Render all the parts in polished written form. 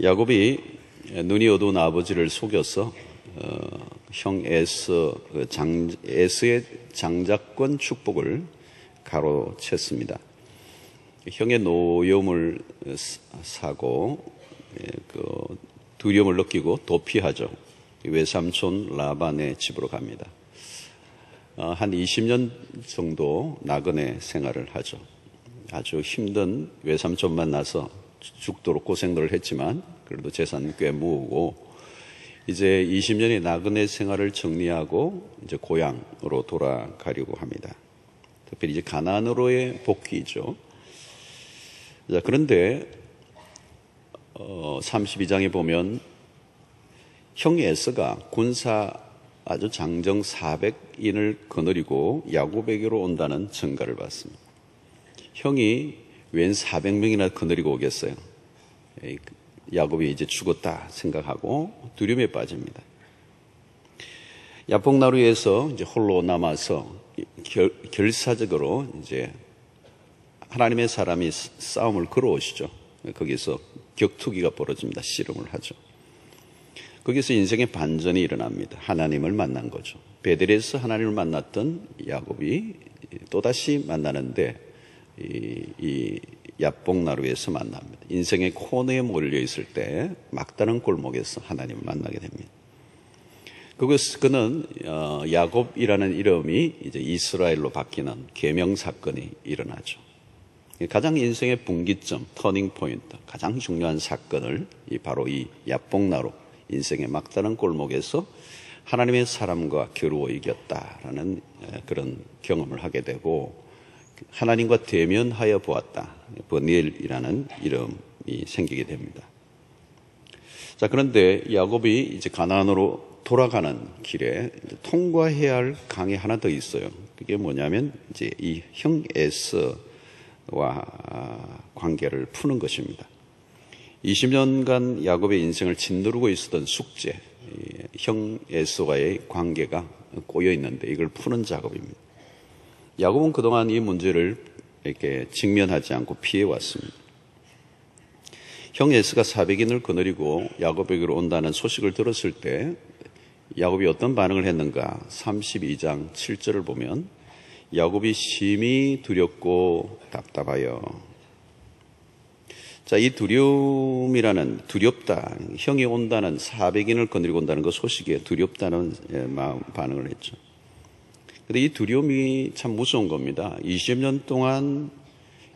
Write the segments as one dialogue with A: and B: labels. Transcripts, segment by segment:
A: 야곱이 눈이 어두운 아버지를 속여서 형 에서의 장자권 축복을 가로챘습니다. 형의 노여움을 사고 두려움을 느끼고 도피하죠. 외삼촌 라반의 집으로 갑니다. 한 20년 정도 나그네 생활을 하죠. 아주 힘든 외삼촌 만나서 죽도록 고생들을 했지만 그래도 재산 꽤 모으고 이제 20년의 나그네 생활을 정리하고 이제 고향으로 돌아가려고 합니다. 특별히 이제 가나안으로의 복귀죠. 자, 그런데 32장에 보면 형 에서가 군사 아주 장정 400인을 거느리고 야곱에게로 온다는 증가를 받습니다. 형이 웬 400명이나 거느리고 오겠어요. 야곱이 이제 죽었다 생각하고 두려움에 빠집니다. 야복나루에서 이제 홀로 남아서 결사적으로 이제 하나님의 사람이 싸움을 걸어오시죠. 거기서 격투기가 벌어집니다. 씨름을 하죠. 거기서 인생의 반전이 일어납니다. 하나님을 만난 거죠. 베델에서 하나님을 만났던 야곱이 또다시 만나는데 이 야복나루에서 만납니다. 인생의 코너에 몰려있을 때 막다른 골목에서 하나님을 만나게 됩니다. 그는 야곱이라는 이름이 이제 이스라엘로 바뀌는 계명 사건이 일어나죠. 가장 인생의 분기점, 터닝 포인트, 가장 중요한 사건을 바로 이 야복나루, 인생의 막다른 골목에서 하나님의 사람과 겨루어 이겼다라는 그런 경험을 하게 되고 하나님과 대면하여 보았다. 버니엘이라는 이름이 생기게 됩니다. 자, 그런데 야곱이 이제 가나안으로 돌아가는 길에 통과해야 할 강이 하나 더 있어요. 그게 뭐냐면 이제 이 형 에서와 관계를 푸는 것입니다. 20년간 야곱의 인생을 짓누르고 있었던 숙제, 형 에서와의 관계가 꼬여 있는데 이걸 푸는 작업입니다. 야곱은 그동안 이 문제를 이렇게 직면하지 않고 피해왔습니다. 형 에서가 400인을 거느리고 야곱에게로 온다는 소식을 들었을 때 야곱이 어떤 반응을 했는가? 32장 7절을 보면 야곱이 심히 두렵고 답답하여. 자, 이 두렵다. 형이 온다는 400인을 거느리고 온다는 그 소식에 두렵다는 마음 반응을 했죠. 근데 이 두려움이 참 무서운 겁니다. 20년 동안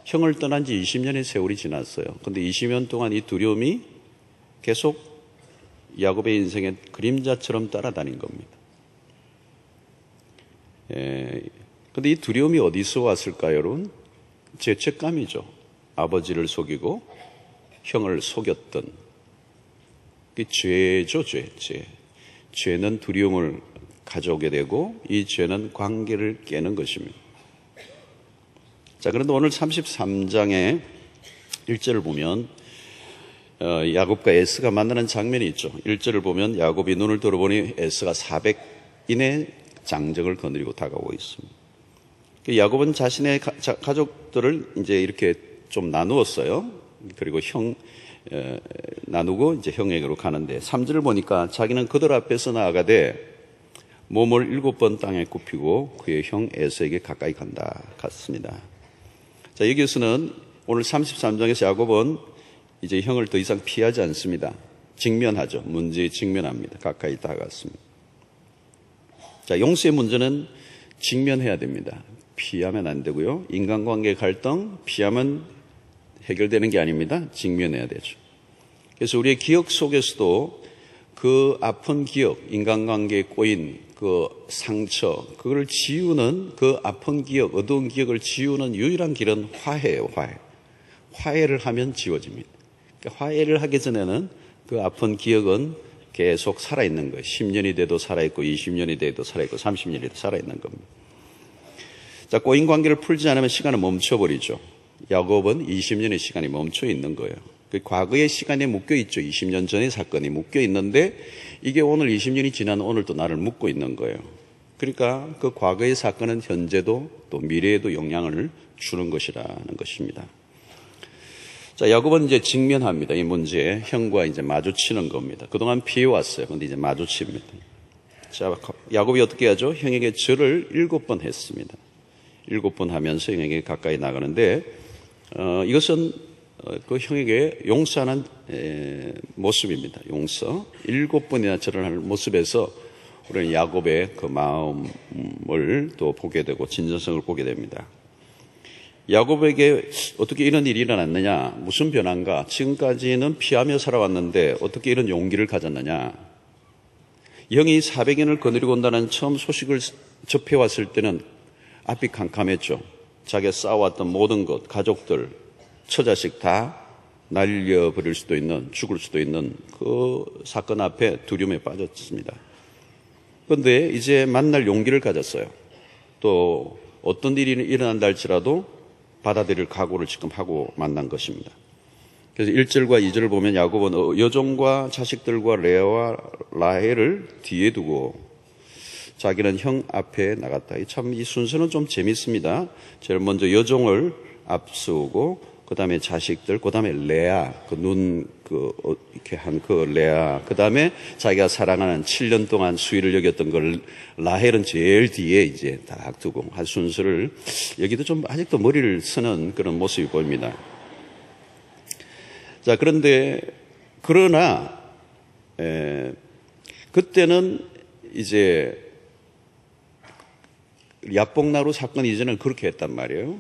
A: 형을 떠난 지 20년의 세월이 지났어요. 근데 20년 동안 이 두려움이 계속 야곱의 인생의 그림자처럼 따라다닌 겁니다. 근데 이 두려움이 어디서 왔을까요, 여러분? 죄책감이죠. 아버지를 속이고 형을 속였던 그 죄죠, 죄. 죄는 두려움을 가져오게 되고 이 죄는 관계를 깨는 것입니다. 자, 그런데 오늘 33장의 1절을 보면 야곱과 에서가 만나는 장면이 있죠. 1절을 보면 야곱이 눈을 들어보니 에서가 400인의 장정을 거느리고 다가오고 있습니다. 야곱은 자신의 가족들을 이제 이렇게 좀 나누었어요. 그리고 나누고 이제 형에게로 가는데 3절을 보니까 자기는 그들 앞에서 나아가되 몸을 7번 땅에 굽히고 그의 형 에서에게 가까이 갔습니다. 자, 여기에서는 오늘 33장에서 야곱은 이제 형을 더 이상 피하지 않습니다. 직면하죠. 문제에 직면합니다. 가까이 다가갔습니다. 자, 용서의 문제는 직면해야 됩니다. 피하면 안 되고요. 인간관계 갈등 피하면 해결되는 게 아닙니다. 직면해야 되죠. 그래서 우리의 기억 속에서도 그 아픈 기억, 인간관계에 꼬인 그 상처, 그걸 지우는 그 아픈 기억, 어두운 기억을 지우는 유일한 길은 화해예요. 화해를 하면 지워집니다. 그러니까 화해를 하기 전에는 그 아픈 기억은 계속 살아있는 거예요. 10년이 돼도 살아있고 20년이 돼도 살아있고 30년이 돼도 살아있는 겁니다. 자, 꼬인 관계를 풀지 않으면 시간은 멈춰버리죠. 야곱은 20년의 시간이 멈춰 있는 거예요. 그 과거의 시간에 묶여 있죠. 20년 전의 사건이 묶여 있는데 이게 오늘 20년이 지난 오늘 또 나를 묶고 있는 거예요. 그러니까 그 과거의 사건은 현재도 또 미래에도 영향을 주는 것이라는 것입니다. 자, 야곱은 이제 직면합니다. 이 문제에 형과 이제 마주치는 겁니다. 그동안 피해왔어요. 근데 이제 마주칩니다. 자, 야곱이 어떻게 하죠? 형에게 절을 7번 했습니다. 7번 하면서 형에게 가까이 나가는데, 이것은 그 형에게 용서하는 모습입니다. 용서. 7번이나 절을 하는 모습에서 우리는 야곱의 그 마음을 또 보게 되고 진정성을 보게 됩니다. 야곱에게 어떻게 이런 일이 일어났느냐? 무슨 변화인가? 지금까지는 피하며 살아왔는데 어떻게 이런 용기를 가졌느냐? 형이 400인을 거느리고 온다는 처음 소식을 접해왔을 때는 앞이 캄캄했죠. 자기가 쌓아왔던 모든 것, 가족들, 처자식 다 날려버릴 수도 있는, 죽을 수도 있는 그 사건 앞에 두려움에 빠졌습니다. 그런데 이제 만날 용기를 가졌어요. 또 어떤 일이 일어난다 할지라도 받아들일 각오를 지금 하고 만난 것입니다. 그래서 1절과 2절을 보면 야곱은 여종과 자식들과 레아와 라헬을 뒤에 두고 자기는 형 앞에 나갔다. 참 이 순서는 좀 재밌습니다. 제일 먼저 여종을 앞서고 그 다음에 자식들, 그 다음에 레아, 이렇게 한 그 레아, 그 다음에 자기가 사랑하는 7년 동안 수위를 여겼던 걸 라헬은 제일 뒤에 이제 딱 두고 한 순서를 여기도 좀 아직도 머리를 쓰는 그런 모습이 보입니다. 자, 그러나, 그때는 이제 야복나루 사건 이전에는 그렇게 했단 말이에요.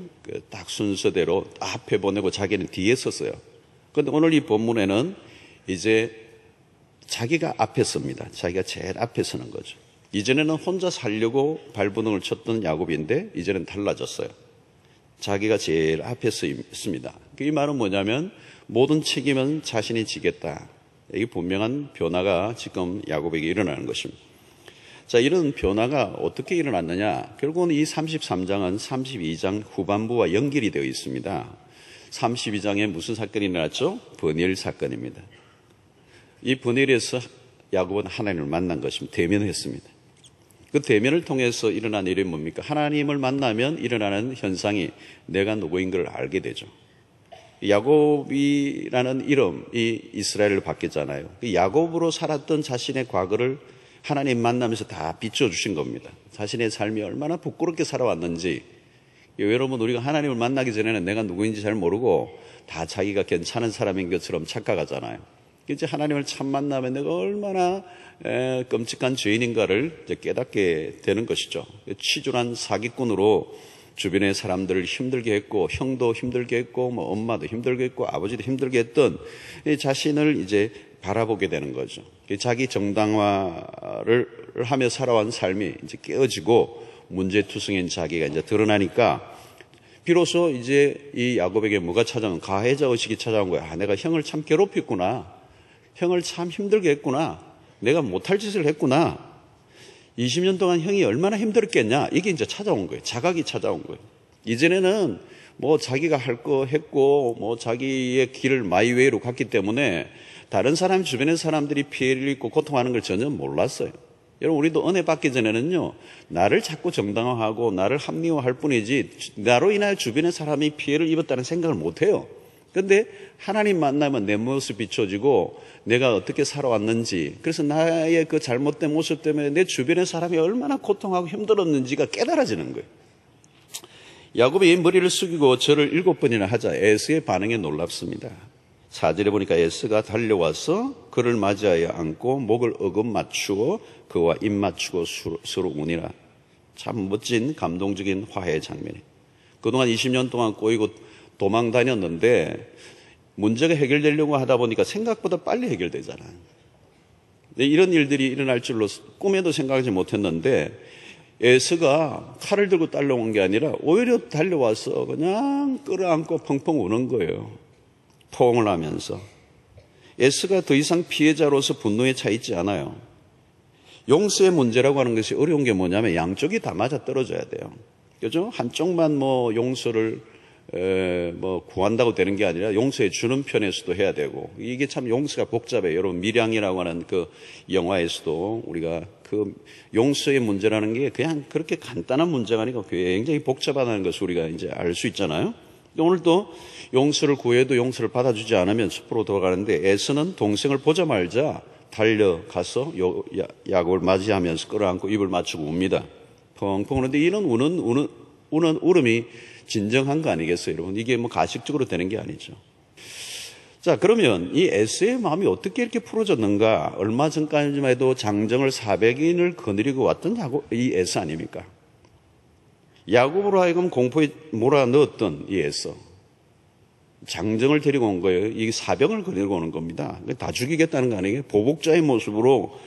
A: 딱 순서대로 앞에 보내고 자기는 뒤에 섰어요. 그런데 오늘 이 본문에는 이제 자기가 앞에 섭니다. 자기가 제일 앞에 서는 거죠. 이전에는 혼자 살려고 발버둥을 쳤던 야곱인데 이제는 달라졌어요. 자기가 제일 앞에 서 있습니다. 이 말은 뭐냐면 모든 책임은 자신이 지겠다. 이게 분명한 변화가 지금 야곱에게 일어나는 것입니다. 자, 이런 변화가 어떻게 일어났느냐? 결국은 이 33장은 32장 후반부와 연결이 되어 있습니다. 32장에 무슨 사건이 일어났죠? 버니엘 사건입니다. 이 버니엘에서 야곱은 하나님을 만난 것입니다. 대면했습니다. 그 대면을 통해서 일어난 일이 뭡니까? 하나님을 만나면 일어나는 현상이 내가 누구인 걸 알게 되죠. 야곱이라는 이름이 이스라엘을 바뀌었잖아요. 야곱으로 살았던 자신의 과거를 하나님 만나면서 다 비춰주신 겁니다. 자신의 삶이 얼마나 부끄럽게 살아왔는지. 여러분, 우리가 하나님을 만나기 전에는 내가 누구인지 잘 모르고 다 자기가 괜찮은 사람인 것처럼 착각하잖아요. 이제 하나님을 참 만나면 내가 얼마나 끔찍한 죄인인가를 이제 깨닫게 되는 것이죠. 치졸한 사기꾼으로 주변의 사람들을 힘들게 했고, 형도 힘들게 했고, 뭐 엄마도 힘들게 했고, 아버지도 힘들게 했던 자신을 이제 바라보게 되는 거죠. 자기 정당화를 하며 살아온 삶이 이제 깨어지고 문제투성인 자기가 이제 드러나니까 비로소 이제 이 야곱에게 뭐가 찾아온, 가해자 의식이 찾아온 거야. 내가 형을 참 괴롭혔구나. 형을 참 힘들게 했구나. 내가 못할 짓을 했구나. 20년 동안 형이 얼마나 힘들었겠냐. 이게 이제 찾아온 거예요. 자각이 찾아온 거예요. 이전에는 뭐 자기가 할 거 했고 뭐 자기의 길을 마이웨이로 갔기 때문에 다른 사람, 주변의 사람들이 피해를 입고 고통하는 걸 전혀 몰랐어요. 여러분, 우리도 은혜 받기 전에는요, 나를 자꾸 정당화하고 나를 합리화할 뿐이지 나로 인하여 주변의 사람이 피해를 입었다는 생각을 못해요. 그런데 하나님 만나면 내 모습이 비춰지고 내가 어떻게 살아왔는지, 그래서 나의 그 잘못된 모습 때문에 내 주변의 사람이 얼마나 고통하고 힘들었는지가 깨달아지는 거예요. 야곱이 머리를 숙이고 절을 7번이나 하자 에서의 반응에 놀랍습니다. 4절에 보니까 에서가 달려와서 그를 맞이하여 안고 목을 어금 맞추고 그와 입 맞추고 서로 우니라. 참 멋진 감동적인 화해 장면이에요. 그동안 20년 동안 꼬이고 도망 다녔는데 문제가 해결되려고 하다 보니까 생각보다 빨리 해결되잖아요. 이런 일들이 일어날 줄로 꿈에도 생각하지 못했는데 에서가 칼을 들고 달려온 게 아니라 오히려 달려와서 그냥 끌어안고 펑펑 우는 거예요. 포옹을 하면서. 에서가 더 이상 피해자로서 분노에 차 있지 않아요. 용서의 문제라고 하는 것이 어려운 게 뭐냐면 양쪽이 다 맞아 떨어져야 돼요. 그죠? 한쪽만 뭐 용서를 뭐 구한다고 되는 게 아니라 용서해 주는 편에서도 해야 되고, 이게 참 용서가 복잡해요. 여러분, 밀양이라고 하는 그 영화에서도 우리가 그 용서의 문제라는 게 그냥 그렇게 간단한 문제가 아니고 굉장히 복잡하다는 것을 우리가 이제 알 수 있잖아요. 오늘도 용서를 구해도 용서를 받아주지 않으면 숲으로 돌아가는데 에서는 동생을 보자마자 달려가서 야곱을 맞이하면서 끌어안고 입을 맞추고 웁니다. 펑펑 우는데 이런 우는 울음이 진정한 거 아니겠어요, 여러분? 이게 뭐 가식적으로 되는 게 아니죠. 자, 그러면 이 에서의 마음이 어떻게 이렇게 풀어졌는가? 얼마 전까지만 해도 장정을 400인을 거느리고 왔던 이 에서 아닙니까? 야곱으로 하여금 공포에 몰아넣었던 이 에서. 장정을 데리고 온 거예요. 이게 사병을 거느리고 오는 겁니다. 다 죽이겠다는 거 아니에요? 보복자의 모습으로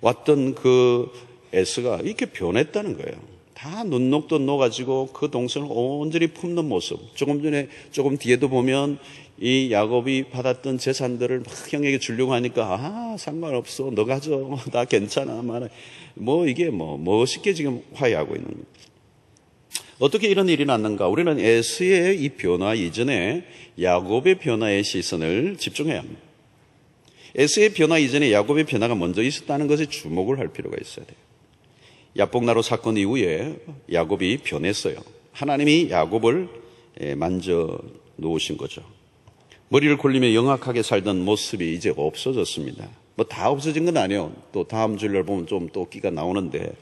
A: 왔던 그 에서가 이렇게 변했다는 거예요. 다 눈녹도 녹아지고 그 동생을 온전히 품는 모습. 조금 뒤에도 보면 이 야곱이 받았던 재산들을 막 형에게 주려고 하니까 상관없어. 너 가져. 나 괜찮아. 이게 멋있게 지금 화해하고 있는 거예요. 어떻게 이런 일이 났는가? 우리는 에서의 이 변화 이전에 야곱의 변화의 시선을 집중해야 합니다. 에서의 변화 이전에 야곱의 변화가 먼저 있었다는 것에 주목을 할 필요가 있어야 돼요. 야복나루 사건 이후에 야곱이 변했어요. 하나님이 야곱을 만져 놓으신 거죠. 머리를 굴리며 영악하게 살던 모습이 이제 없어졌습니다. 다 없어진 건 아니에요. 또 다음 줄을 보면 좀 또 끼가 나오는데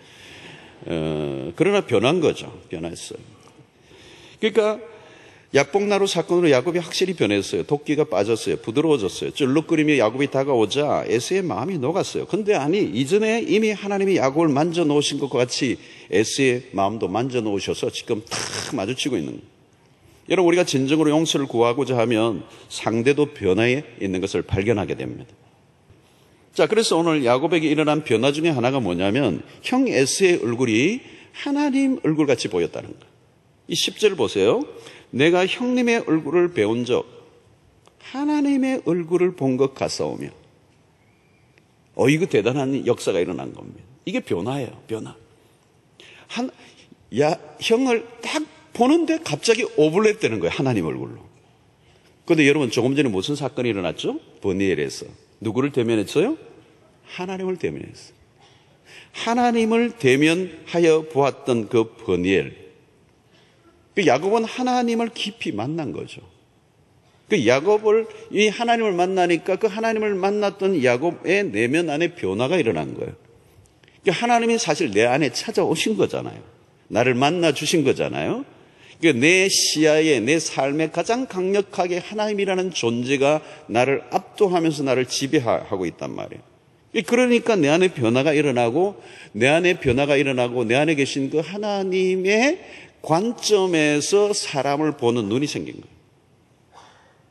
A: 그러나 변한 거죠. 변했어요. 그러니까 야복나루 사건으로 야곱이 확실히 변했어요. 도끼가 빠졌어요. 부드러워졌어요. 쩔룩거리며 야곱이 다가오자 에서의 마음이 녹았어요. 근데 이전에 이미 하나님이 야곱을 만져 놓으신 것과 같이 에서의 마음도 만져 놓으셔서 지금 탁 마주치고 있는 거예요. 여러분, 우리가 진정으로 용서를 구하고자 하면 상대도 변화에 있는 것을 발견하게 됩니다. 자, 그래서 오늘 야곱에게 일어난 변화 중에 하나가 뭐냐면 형 에서의 얼굴이 하나님 얼굴같이 보였다는 거예요. 이 10절 보세요. 내가 형님의 얼굴을 배운 적 하나님의 얼굴을 본 것 같사오며. 이거 대단한 역사가 일어난 겁니다. 이게 변화예요. 변화. 형을 딱 보는데 갑자기 오블랩 되는 거예요. 하나님 얼굴로. 그런데 여러분, 조금 전에 무슨 사건이 일어났죠? 버니엘에서. 누구를 대면했어요? 하나님을 대면했어요. 하나님을 대면하여 보았던 그 버니엘. 야곱은 하나님을 깊이 만난 거죠. 이 하나님을 만나니까 그 하나님을 만났던 야곱의 내면 안에 변화가 일어난 거예요. 하나님이 사실 내 안에 찾아오신 거잖아요. 나를 만나 주신 거잖아요. 내 시야에, 내 삶에 가장 강력하게 하나님이라는 존재가 나를 압도하면서 나를 지배하고 있단 말이에요. 그러니까 내 안에 변화가 일어나고 내 안에 계신 그 하나님의 관점에서 사람을 보는 눈이 생긴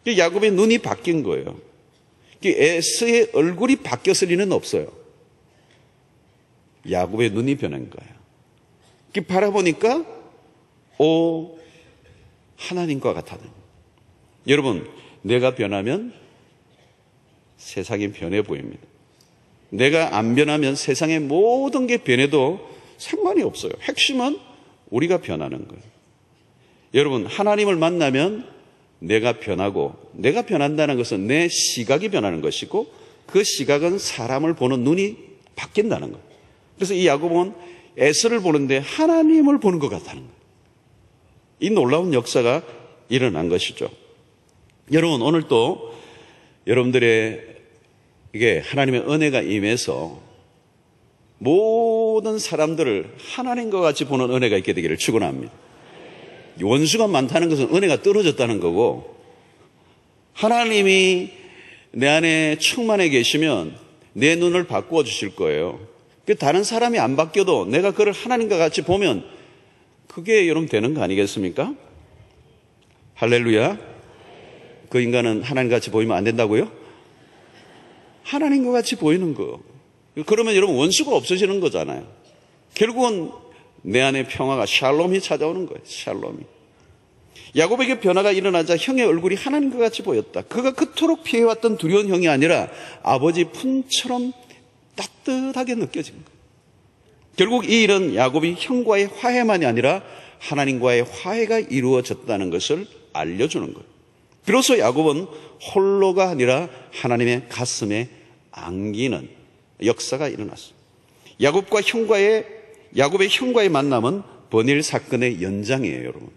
A: 거예요. 야곱의 눈이 바뀐 거예요. 에서의 얼굴이 바뀌었을 리는 없어요. 야곱의 눈이 변한 거예요. 바라보니까 하나님과 같아요. 여러분, 내가 변하면 세상이 변해 보입니다. 내가 안 변하면 세상의 모든 게 변해도 상관이 없어요. 핵심은 우리가 변하는 거예요. 여러분, 하나님을 만나면 내가 변하고, 내가 변한다는 것은 내 시각이 변하는 것이고, 그 시각은 사람을 보는 눈이 바뀐다는 거예요. 그래서 이 야곱은 에서를 보는데 하나님을 보는 것 같다는 거예요. 이 놀라운 역사가 일어난 것이죠. 여러분, 오늘 또 여러분들의 이게 하나님의 은혜가 임해서 모든 사람들을 하나님과 같이 보는 은혜가 있게 되기를 축원합니다. 원수가 많다는 것은 은혜가 떨어졌다는 거고, 하나님이 내 안에 충만해 계시면 내 눈을 바꾸어 주실 거예요. 다른 사람이 안 바뀌어도 내가 그를 하나님과 같이 보면 그게 여러분 되는 거 아니겠습니까? 할렐루야. 그 인간은 하나님과 같이 보이면 안 된다고요? 하나님과 같이 보이는 거. 그러면 여러분 원수가 없어지는 거잖아요. 결국은 내 안에 평화가, 샬롬이 찾아오는 거예요. 샬롬이. 야곱에게 변화가 일어나자 형의 얼굴이 하나님과 같이 보였다. 그가 그토록 피해왔던 두려운 형이 아니라 아버지 품처럼 따뜻하게 느껴진 거예요. 결국 이 일은 야곱이 형과의 화해만이 아니라 하나님과의 화해가 이루어졌다는 것을 알려주는 거예요. 비로소 야곱은 홀로가 아니라 하나님의 가슴에 안기는 역사가 일어났어요. 야곱의 형과의 만남은 버니엘 사건의 연장이에요, 여러분.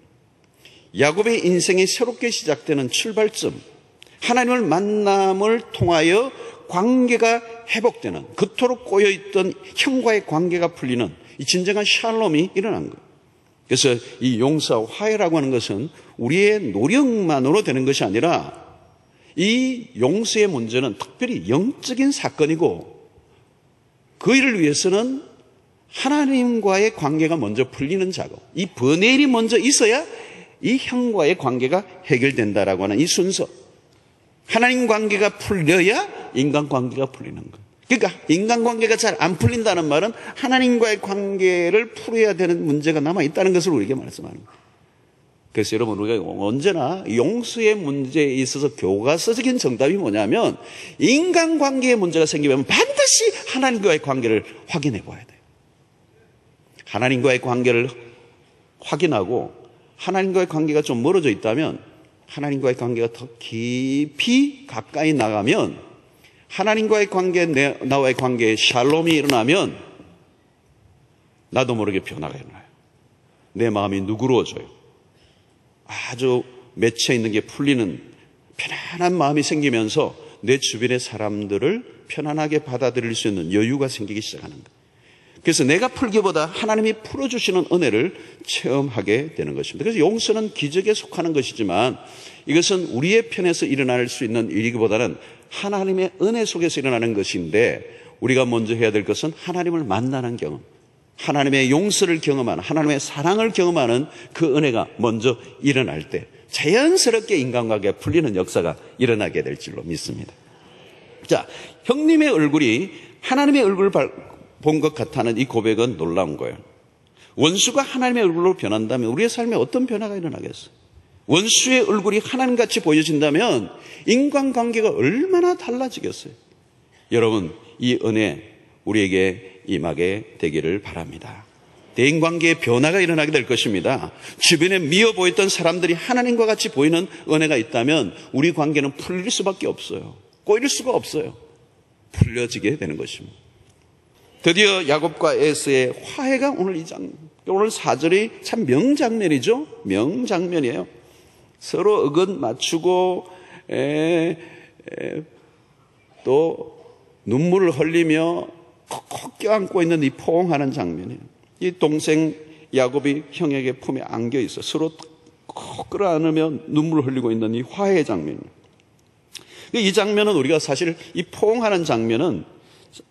A: 야곱의 인생이 새롭게 시작되는 출발점, 하나님을 만남을 통하여 관계가 회복되는, 그토록 꼬여있던 형과의 관계가 풀리는 이 진정한 샬롬이 일어난 거예요. 그래서 이 용서와 화해라고 하는 것은 우리의 노력만으로 되는 것이 아니라 이 용서의 문제는 특별히 영적인 사건이고 그 일을 위해서는 하나님과의 관계가 먼저 풀리는 작업, 이 번뇌일이 먼저 있어야 이 형과의 관계가 해결된다라고 하는 이 순서, 하나님 관계가 풀려야 인간 관계가 풀리는 것. 그러니까 인간관계가 잘 안 풀린다는 말은 하나님과의 관계를 풀어야 되는 문제가 남아있다는 것을 우리에게 말씀하는 거예요. 그래서 여러분, 우리가 언제나 용서의 문제에 있어서 교과서적인 정답이 뭐냐면 인간관계에 문제가 생기면 반드시 하나님과의 관계를 확인해 봐야 돼요. 하나님과의 관계를 확인하고 하나님과의 관계가 좀 멀어져 있다면 하나님과의 관계가 더 깊이 가까이 나가면 하나님과의 관계, 나와의 관계에 샬롬이 일어나면 나도 모르게 변화가 일어나요. 내 마음이 누그러워져요. 아주 맺혀 있는 게 풀리는 편안한 마음이 생기면서 내 주변의 사람들을 편안하게 받아들일 수 있는 여유가 생기기 시작하는 거예요. 그래서 내가 풀기보다 하나님이 풀어주시는 은혜를 체험하게 되는 것입니다. 그래서 용서는 기적에 속하는 것이지만 이것은 우리의 편에서 일어날 수 있는 일이기보다는 하나님의 은혜 속에서 일어나는 것인데, 우리가 먼저 해야 될 것은 하나님을 만나는 경험, 하나님의 용서를 경험하는, 하나님의 사랑을 경험하는 그 은혜가 먼저 일어날 때 자연스럽게 인간관계가 풀리는 역사가 일어나게 될 줄로 믿습니다. 자, 형님의 얼굴이 하나님의 얼굴을 본 것 같다는 이 고백은 놀라운 거예요. 원수가 하나님의 얼굴로 변한다면 우리의 삶에 어떤 변화가 일어나겠어요? 원수의 얼굴이 하나님같이 보여진다면 인간관계가 얼마나 달라지겠어요? 여러분, 이 은혜 우리에게 임하게 되기를 바랍니다. 대인관계에 변화가 일어나게 될 것입니다. 주변에 미워 보였던 사람들이 하나님과 같이 보이는 은혜가 있다면 우리 관계는 풀릴 수밖에 없어요. 꼬일 수가 없어요. 풀려지게 되는 것입니다. 드디어 야곱과 에서의 화해가 오늘 오늘 4절이 참 명장면이죠. 명장면이에요. 서로 의견 맞추고 또 눈물을 흘리며 콕 껴안고 있는 이 포옹하는 장면이에요. 이 동생 야곱이 형에게 품에 안겨 있어 서로 콕 끌어안으며 눈물을 흘리고 있는 이 화해 장면이에요. 이 장면은 우리가 사실 이 포옹하는 장면은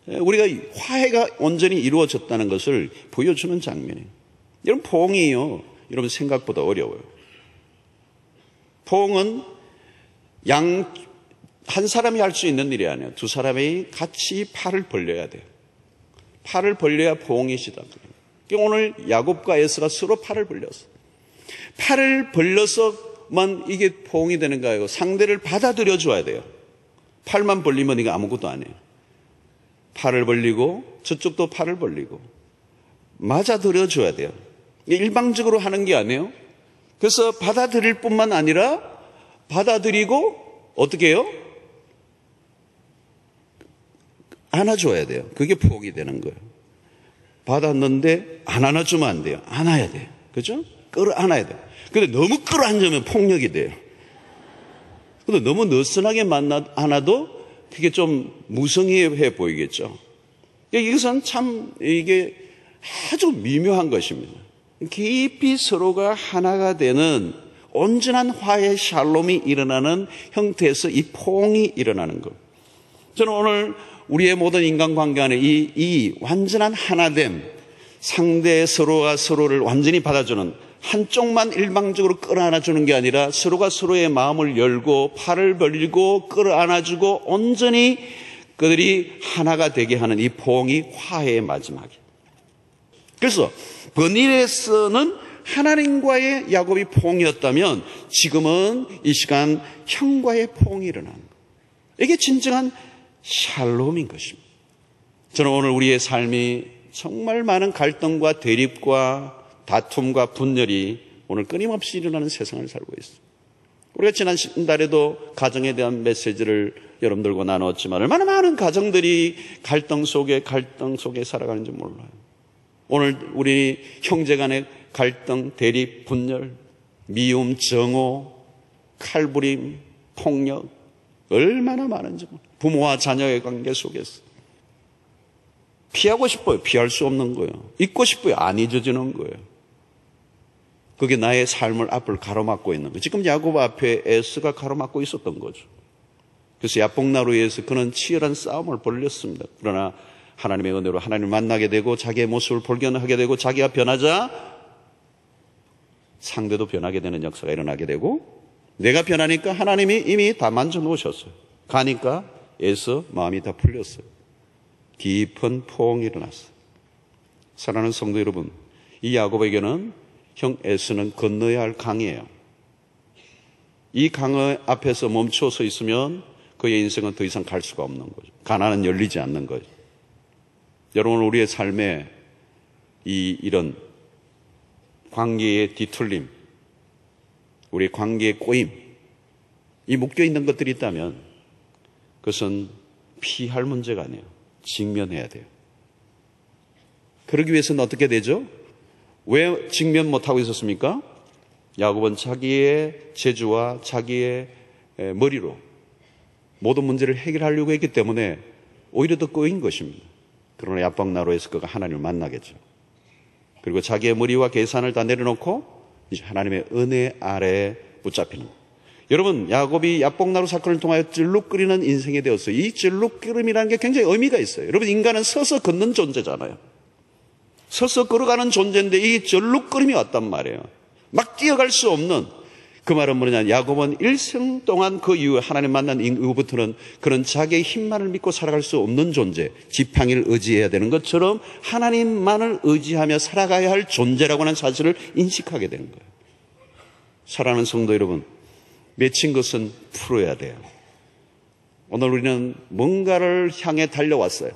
A: 우리가 화해가 온전히 이루어졌다는 것을 보여주는 장면이에요. 여러분, 포옹이요, 여러분 생각보다 어려워요. 포옹은 한 사람이 할 수 있는 일이 아니에요. 두 사람이 같이 팔을 벌려야 돼요. 팔을 벌려야 포옹이 시작돼요. 오늘 야곱과 에서가 서로 팔을 벌렸어. 팔을 벌려서만 이게 포옹이 되는가요? 상대를 받아들여 줘야 돼요. 팔만 벌리면 이게 아무것도 아니에요. 팔을 벌리고 저쪽도 팔을 벌리고 맞아들여 줘야 돼요. 일방적으로 하는 게 아니에요. 그래서 받아들일 뿐만 아니라 받아들이고 어떻게 해요? 안아줘야 돼요. 그게 포옹이 되는 거예요. 받았는데 안 안아주면 안 돼요. 안아야 돼요. 그죠? 끌어안아야 돼요. 근데 너무 끌어안으면 폭력이 돼요. 근데 너무 느슨하게 안아도 그게 좀 무성의해 보이겠죠. 이것은 참 이게 아주 미묘한 것입니다. 깊이 서로가 하나가 되는 온전한 화해 샬롬이 일어나는 형태에서 이 포옹이 일어나는 것. 저는 오늘 우리의 모든 인간관계 안에 이 완전한 하나됨, 상대 서로가 서로를 완전히 받아주는, 한쪽만 일방적으로 끌어안아주는 게 아니라 서로가 서로의 마음을 열고 팔을 벌리고 끌어안아주고 온전히 그들이 하나가 되게 하는 이 포옹이 화해의 마지막이에요. 그래서 번일에서는 하나님과의 야곱이 포옹이었다면 지금은 이 시간 형과의 포옹이 일어나는 거예요. 이게 진정한 샬롬인 것입니다. 저는 오늘 우리의 삶이 정말 많은 갈등과 대립과 다툼과 분열이 오늘 끊임없이 일어나는 세상을 살고 있습니다. 우리가 지난달에도 가정에 대한 메시지를 여러분들과 나눴지만 얼마나 많은 가정들이 갈등 속에 살아가는지 몰라요. 오늘 우리 형제 간의 갈등, 대립, 분열, 미움, 정오, 칼부림, 폭력 얼마나 많은지 부모와 자녀의 관계 속에서 피하고 싶어요. 피할 수 없는 거예요. 잊고 싶어요. 안 잊어지는 거예요. 그게 나의 삶을 앞을 가로막고 있는 거예요. 지금 야곱 앞에 에서가 가로막고 있었던 거죠. 그래서 야복나루에서 그는 치열한 싸움을 벌였습니다. 그러나 하나님의 은혜로 하나님을 만나게 되고 자기의 모습을 발견하게 되고 자기가 변하자 상대도 변하게 되는 역사가 일어나게 되고 내가 변하니까 하나님이 이미 다 만져 놓으셨어요. 가니까 에서 마음이 다 풀렸어요. 깊은 포옹이 일어났어요. 사랑하는 성도 여러분, 이 야곱에게는 형 에서는 건너야 할 강이에요. 이 강 앞에서 멈춰서 있으면 그의 인생은 더 이상 갈 수가 없는 거죠. 가난은 열리지 않는 거죠. 여러분, 우리의 삶에 이런 관계의 뒤틀림, 우리의 관계의 꼬임, 이 묶여 있는 것들이 있다면 그것은 피할 문제가 아니에요. 직면해야 돼요. 그러기 위해서는 어떻게 되죠? 왜 직면 못하고 있었습니까? 야곱은 자기의 재주와 자기의 머리로 모든 문제를 해결하려고 했기 때문에 오히려 더 꼬인 것입니다. 그러나 야복나루에서 그가 하나님을 만나겠죠. 그리고 자기의 머리와 계산을 다 내려놓고 이제 하나님의 은혜 아래에 붙잡히는 거예요. 여러분, 야곱이 야복나루 사건을 통하여 찔룩거리는 인생이 되었어요. 이 찔룩거림이라는 게 굉장히 의미가 있어요. 여러분, 인간은 서서 걷는 존재잖아요. 서서 걸어가는 존재인데 이 찔룩거림이 왔단 말이에요. 막 뛰어갈 수 없는, 그 말은 뭐냐, 야곱은 일생 동안 그 이후에 하나님 만난 이후부터는 그런 자기의 힘만을 믿고 살아갈 수 없는 존재, 지팡이를 의지해야 되는 것처럼 하나님만을 의지하며 살아가야 할 존재라고 하는 사실을 인식하게 되는 거예요. 사랑하는 성도 여러분, 맺힌 것은 풀어야 돼요. 오늘 우리는 뭔가를 향해 달려왔어요.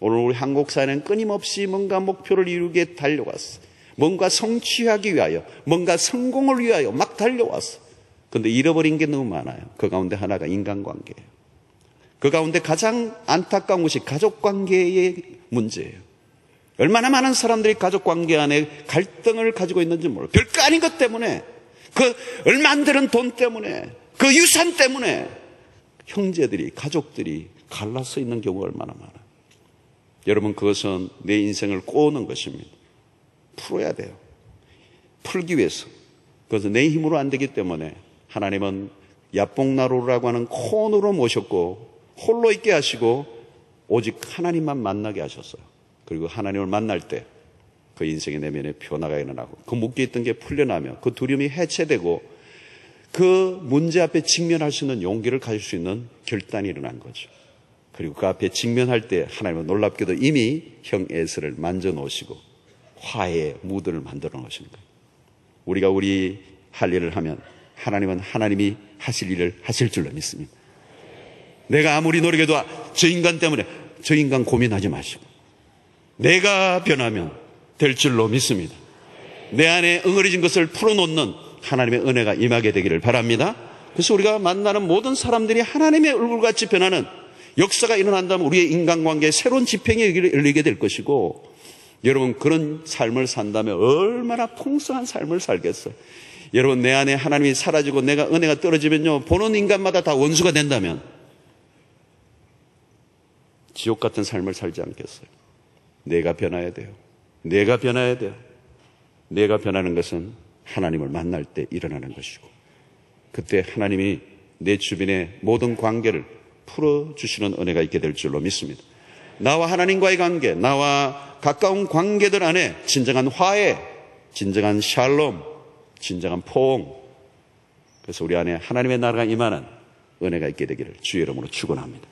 A: 오늘 우리 한국 사회는 끊임없이 뭔가 목표를 이루게 달려왔어요. 뭔가 성취하기 위하여, 뭔가 성공을 위하여 막 달려왔어. 그런데 잃어버린 게 너무 많아요. 그 가운데 하나가 인간관계예요. 그 가운데 가장 안타까운 것이 가족관계의 문제예요. 얼마나 많은 사람들이 가족관계 안에 갈등을 가지고 있는지 몰라요. 별거 아닌 것 때문에, 그 얼마 안 되는 돈 때문에, 그 유산 때문에 형제들이, 가족들이 갈라서 있는 경우가 얼마나 많아요. 여러분, 그것은 내 인생을 꼬는 것입니다. 풀어야 돼요. 풀기 위해서. 그래서 내 힘으로 안 되기 때문에 하나님은 야복나루라고 하는 콘으로 모셨고 홀로 있게 하시고 오직 하나님만 만나게 하셨어요. 그리고 하나님을 만날 때 그 인생의 내면에 변화가 일어나고 그 묶여있던 게 풀려나며 그 두려움이 해체되고 그 문제 앞에 직면할 수 있는 용기를 가질 수 있는 결단이 일어난 거죠. 그리고 그 앞에 직면할 때 하나님은 놀랍게도 이미 형 에서를 만져 놓으시고 화해의 무드를 만들어 놓으신 거예요. 우리가 우리 할 일을 하면 하나님은 하나님이 하실 일을 하실 줄로 믿습니다. 내가 아무리 노력해도 저 인간 때문에 저 인간 고민하지 마시고 내가 변하면 될 줄로 믿습니다. 내 안에 응어리진 것을 풀어놓는 하나님의 은혜가 임하게 되기를 바랍니다. 그래서 우리가 만나는 모든 사람들이 하나님의 얼굴같이 변하는 역사가 일어난다면 우리의 인간관계에 새로운 지평이 열리게 될 것이고, 여러분, 그런 삶을 산다면 얼마나 풍성한 삶을 살겠어요. 여러분, 내 안에 하나님이 사라지고 내가 은혜가 떨어지면요, 보는 인간마다 다 원수가 된다면 지옥 같은 삶을 살지 않겠어요. 내가 변해야 돼요. 내가 변해야 돼요. 내가 변하는 것은 하나님을 만날 때 일어나는 것이고, 그때 하나님이 내 주변의 모든 관계를 풀어주시는 은혜가 있게 될 줄로 믿습니다. 나와 하나님과의 관계, 나와 가까운 관계들 안에 진정한 화해, 진정한 샬롬, 진정한 포옹, 그래서 우리 안에 하나님의 나라가 임하는 은혜가 있게 되기를 주의 이름으로 축원합니다.